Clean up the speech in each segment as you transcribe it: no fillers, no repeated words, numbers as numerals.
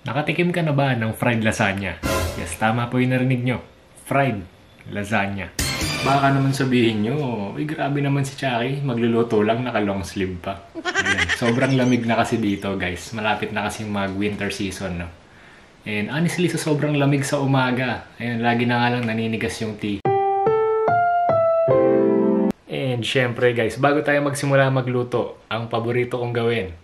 Nakatikim ka na ba ng fried lasagna? Yes, tama po yung narinig nyo. Fried lasagna. Baka naman sabihin nyo, uy grabe naman si Chucky, magluluto lang, naka long sleeve pa. Ayan, sobrang lamig na kasi dito guys. Malapit na kasi mag winter season, no? And honestly, sa sobrang lamig sa umaga, ayun, lagi na nga lang naninigas yung tea. And syempre guys, bago tayo magsimula magluto, ang paborito kong gawin,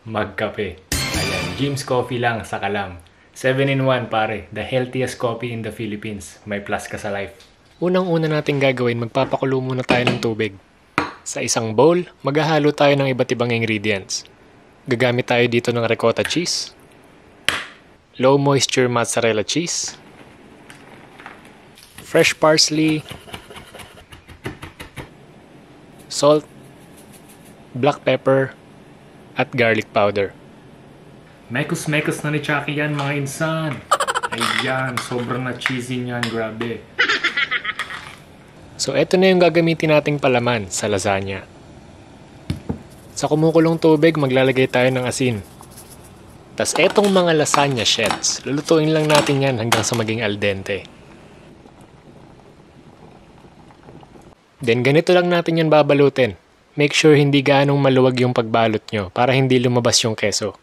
magkape. Ayan, Jim's Coffee lang sa Kalam. 7-in-1 pare, the healthiest coffee in the Philippines. May plus ka sa life. Unang-una natin gagawin, magpapakulo muna tayo ng tubig. Sa isang bowl, maghahalo tayo ng iba't ibang ingredients. Gagamit tayo dito ng ricotta cheese, low moisture mozzarella cheese, fresh parsley, salt, black pepper, at garlic powder. Mekos-mekos na ni Chucky yan mga insan. Ayan, sobrang na cheesy niyan, grabe. So eto na yung gagamitin nating palaman sa lasagna. Sa kumukulong tubig, maglalagay tayo ng asin. Tas etong mga lasagna sheets, lulutuin lang natin yan hanggang sa maging al dente. Then ganito lang natin yan babalutin. Make sure hindi gaanong maluwag yung pagbalot nyo para hindi lumabas yung keso.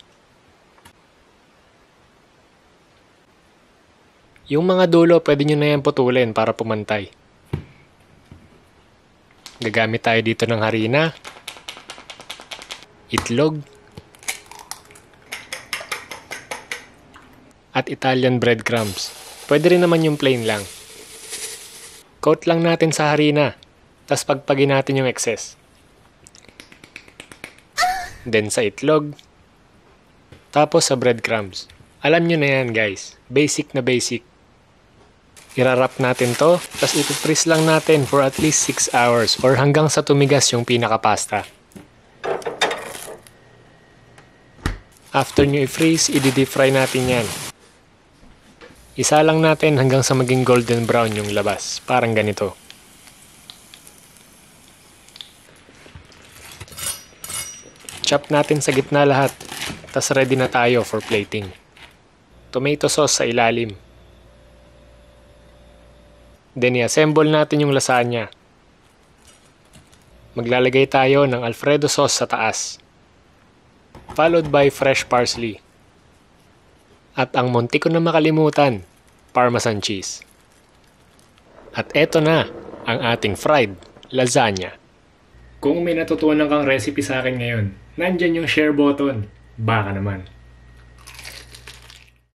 Yung mga dulo, pwede nyo na yan putulin para pumantay. Gagamit tayo dito ng harina, itlog, at Italian breadcrumbs. Pwede rin naman yung plain lang. Coat lang natin sa harina, tas pagpagin natin yung excess. Then sa itlog, tapos sa breadcrumbs. Alam nyo na yan guys, basic na basic. Irarap natin to, tas ipipreeze lang natin for at least 6 hours or hanggang sa tumigas yung pinaka-pasta. After nyo i-freeze, i-deep fry natin yan. Isa lang natin hanggang sa maging golden brown yung labas, parang ganito. Chop natin sa gitna lahat, tas ready na tayo for plating. Tomato sauce sa ilalim. Then i-assemble natin yung lasagna. Maglalagay tayo ng Alfredo sauce sa taas, followed by fresh parsley. At ang munti ko na makalimutan, Parmesan cheese. At eto na ang ating fried lasagna. Kung may natutunan kang recipe sa akin ngayon, nandyan yung share button. Baka naman.